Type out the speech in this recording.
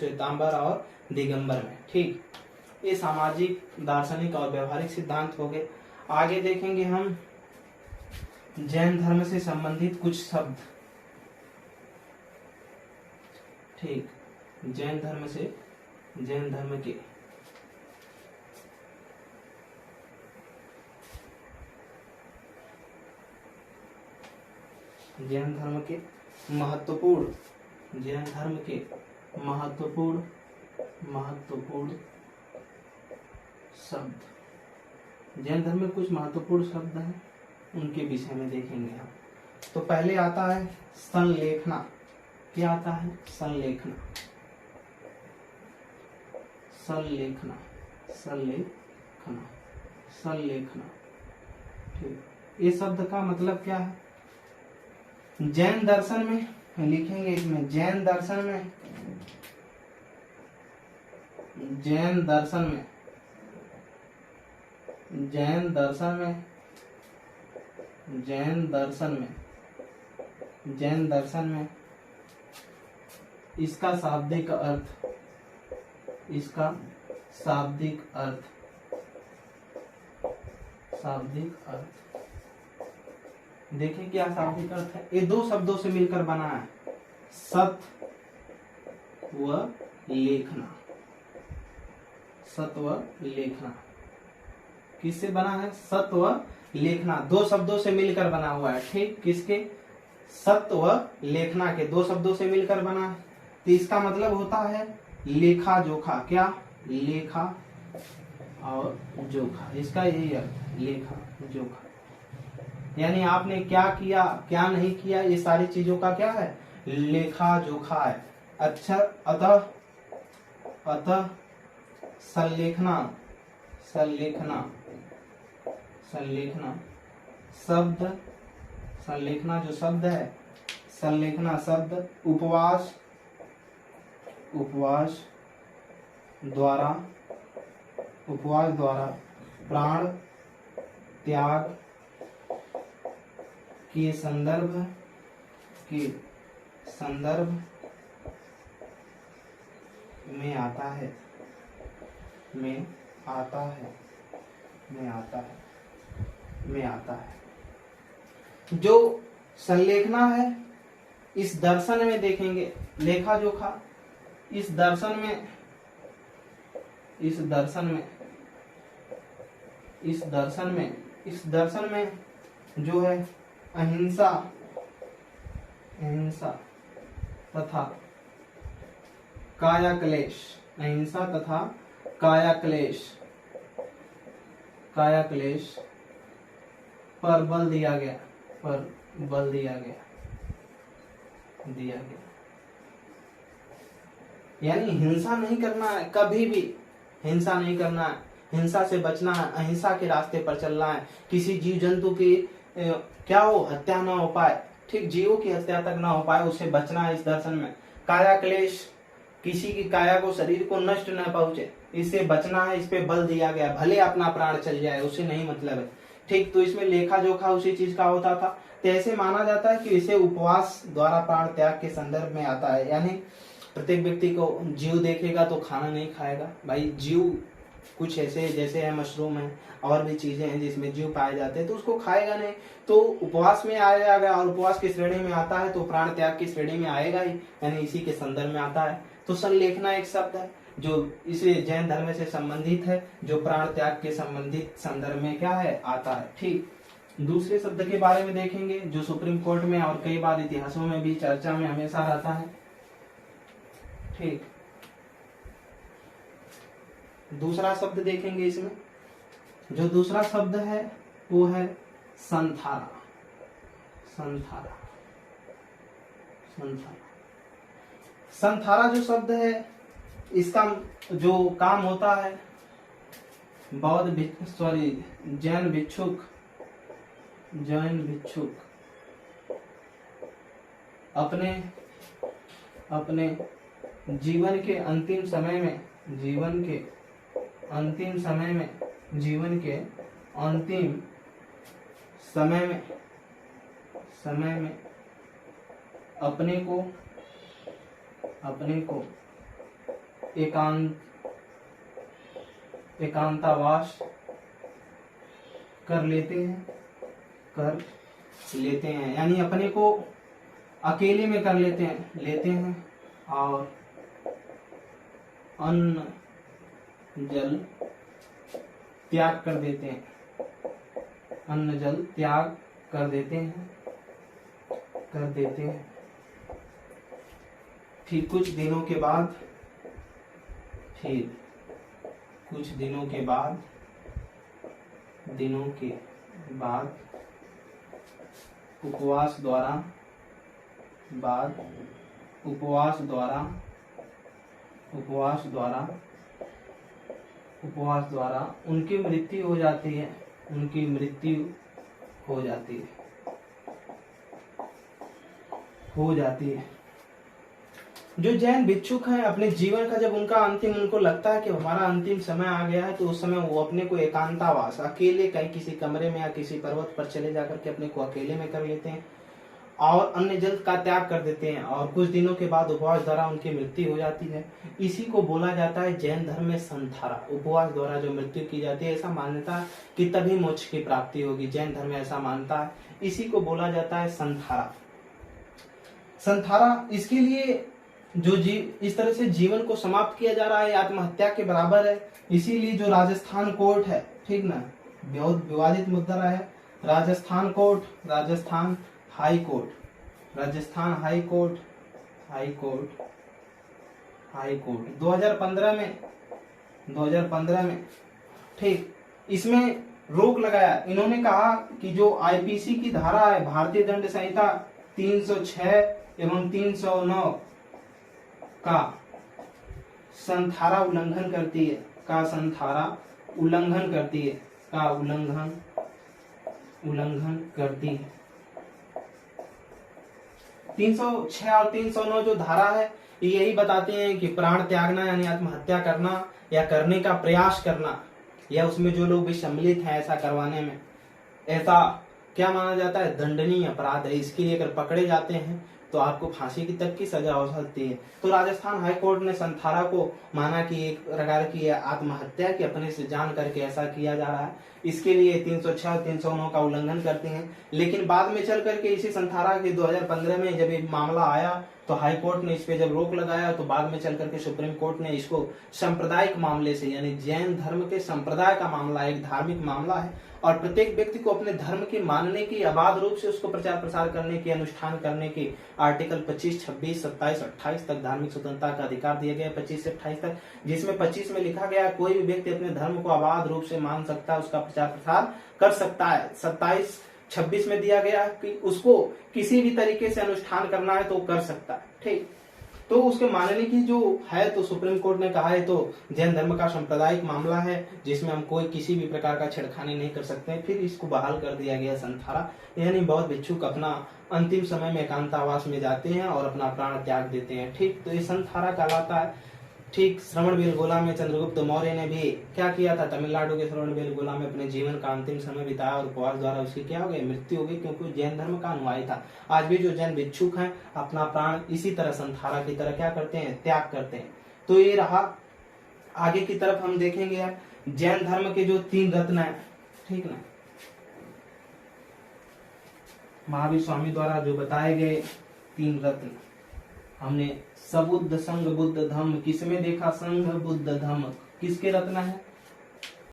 श्वेतांबर और दिगंबर में। ठीक, ये सामाजिक, दार्शनिक और व्यवहारिक सिद्धांत हो गए। आगे देखेंगे हम जैन धर्म से संबंधित कुछ शब्द। ठीक, जैन धर्म के जैन धर्म के महत्वपूर्ण शब्द। जैन धर्म में कुछ महत्वपूर्ण शब्द हैं, उनके विषय में देखेंगे हम। तो पहले आता है संलेखना। क्या आता है? संलेखना। ठीक, ये शब्द का मतलब क्या है? जैन दर्शन में लिखेंगे, इसमें जैन दर्शन में इसका शाब्दिक अर्थ देखिए क्या शाब्दिक अर्थ है। ये दो शब्दों से मिलकर बना है, सत व लेखना। किससे बना है? सत व लेखना, दो शब्दों से मिलकर बना हुआ है। ठीक, किसके? सत व लेखना के दो शब्दों से मिलकर बना है। तो इसका मतलब होता है लेखा जोखा। क्या? लेखा और जोखा, इसका यही अर्थ, लेखा जोखा। यानी आपने क्या किया, क्या नहीं किया, ये सारी चीजों का क्या है? लेखा जोखा है। अच्छा, अतः संलेखना जो शब्द है, संलेखना शब्द उपवास द्वारा प्राण त्याग के संदर्भ में आता है। जो संलेखना है, इस दर्शन में देखेंगे लेखा जोखा। इस दर्शन में जो है अहिंसा तथा काया क्लेश पर बल दिया गया। यानी हिंसा नहीं करना है, कभी भी हिंसा नहीं करना है, हिंसा से बचना है, अहिंसा के रास्ते पर चलना है। किसी जीव जंतु की क्या हो, हत्या ना हो पाए। ठीक, जीवों की हत्या तक ना हो पाए, उससे बचना है। इस दर्शन में काया क्लेश, किसी की काया को, शरीर को नष्ट न पहुंचे, इससे बचना है। इस पे बल दिया गया, भले अपना प्राण चल जाए, उसे नहीं मतलब है। ठीक, तो इसमें लेखा जोखा उसी चीज का होता था। तो ऐसे माना जाता है कि इसे उपवास द्वारा प्राण त्याग के संदर्भ में आता है। यानी प्रत्येक व्यक्ति को, जीव देखेगा तो खाना नहीं खाएगा। भाई जीव कुछ ऐसे जैसे है मशरूम है और भी चीजें हैं जिसमें जीव पाए जाते हैं, तो उसको खाएगा नहीं, तो उपवास में आ जाएगा। और उपवास की श्रेणी में आता है तो प्राण त्याग की श्रेणी में आएगा ही, यानी इसी के संदर्भ में आता है। तो संलेखना एक शब्द है जो इसे जैन धर्म से संबंधित है, जो प्राण त्याग के संबंधित संदर्भ में क्या है, आता है। ठीक, दूसरे शब्द के बारे में देखेंगे जो सुप्रीम कोर्ट में और कई बार इतिहासों में भी चर्चा में हमेशा रहता है। ठीक, दूसरा शब्द देखेंगे। इसमें जो दूसरा शब्द है वो है संथारा। संथारा जो शब्द है, इसका जो काम होता है, जैन भिक्षुक अपने जीवन के अंतिम समय अपने को एकांतावास कर लेते हैं, यानी अपने को अकेले में कर लेते हैं और अन्न जल त्याग कर देते हैं, अन्न जल त्याग कर देते हैं। फिर कुछ दिनों के बाद उपवास द्वारा उनकी मृत्यु हो जाती है। जो जैन भिक्षुक हैं, अपने जीवन का जब उनको लगता है कि हमारा अंतिम समय आ गया है, तो उस समय वो अपने को एकांतावास, अकेले कहीं किसी कमरे में या किसी पर्वत पर चले जाकर के अपने को अकेले में कर लेते हैं और अन्न जल का त्याग कर देते हैं, और कुछ दिनों के बाद उपवास द्वारा उनकी मृत्यु हो जाती है। इसी को बोला जाता है जैन धर्म में संथारा। उपवास द्वारा जो मृत्यु की जाती है, ऐसा मान्यता है कि तभी मोक्ष की प्राप्ति होगी। जैन धर्म ऐसा मानता है, इसी को बोला जाता है संथारा। इसके लिए जो इस तरह से जीवन को समाप्त किया जा रहा है, आत्महत्या के बराबर है। इसीलिए जो राजस्थान कोर्ट है, ठीक ना, बहुत विवादित मुद्दा रहा है। राजस्थान हाई कोर्ट 2015 में ठीक, इसमें रोक लगाया। इन्होंने कहा कि जो आईपीसी की धारा है, भारतीय दंड संहिता 306 एवं 309 का संथारा उल्लंघन करती है, 306 और 309 जो धारा है, यही बताते हैं कि प्राण त्यागना यानी आत्महत्या करना या करने का प्रयास करना, या उसमें जो लोग भी सम्मिलित हैं ऐसा करवाने में, ऐसा क्या माना जाता है, दंडनीय अपराध है। इसके लिए अगर पकड़े जाते हैं तो आपको फांसी की तक की सजा हो सकती है। तो राजस्थान हाई कोर्ट ने संथारा को माना कि एक प्रकार की आत्महत्या की, अपने से जान करके ऐसा किया जा रहा है, इसके लिए 306 और 309 का उल्लंघन करते हैं। लेकिन बाद में चल करके इसी संथारा के 2015 में जब ये मामला आया, तो हाई कोर्ट ने इस पे जब रोक लगाया, तो बाद में चल करके सुप्रीम कोर्ट ने इसको सांप्रदायिक मामले से, यानी जैन धर्म के संप्रदाय का मामला, एक धार्मिक मामला है, और प्रत्येक व्यक्ति को अपने धर्म की मानने की, अबाध रूप से उसको प्रचार प्रसार करने की, अनुष्ठान करने की आर्टिकल 25, 26, 27, 28 तक धार्मिक स्वतंत्रता का अधिकार दिया गया है, 25 से 28 तक, जिसमें 25 में लिखा गया है कोई भी व्यक्ति अपने धर्म को अबाध रूप से मान सकता है, उसका प्रचार प्रसार कर सकता है। 27, 26 में दिया गया है कि उसको किसी भी तरीके से अनुष्ठान करना है तो कर सकता है, ठीक। तो उसके मानने की जो है, तो सुप्रीम कोर्ट ने कहा है तो जैन धर्म का सांप्रदायिक मामला है, जिसमें हम कोई किसी भी प्रकार का छेड़खानी नहीं कर सकते। फिर इसको बहाल कर दिया गया संथारा, यानी बौद्ध भिक्षुक अपना अंतिम समय में एकांतावास में जाते हैं और अपना प्राण त्याग देते हैं, ठीक। तो ये संथारा कहलाता है, ठीक। श्रवणबेलगोला में चंद्रगुप्त मौर्य ने भी क्या किया था, तमिलनाडु के श्रवणबेलगोला में अपने जीवन का अंतिम समय बिताया और उपवास द्वारा उसकी क्या हो गई, मृत्यु हो गई, क्योंकि जैन धर्म का अनुयायी था। आज भी जो जैन भिक्षुक हैं अपना प्राण इसी तरह संथारा की तरह क्या करते हैं, त्याग करते हैं। तो ये रहा। आगे की तरफ हम देखेंगे जैन धर्म के जो 3 रत्न है, ठीक ना, महावीर स्वामी द्वारा जो बताए गए 3 रत्न, हमने सबुद्ध, संघ, बुद्ध, धम्म, किसमें देखा, संघ, बुद्ध, धम्म, किसके रत्न है,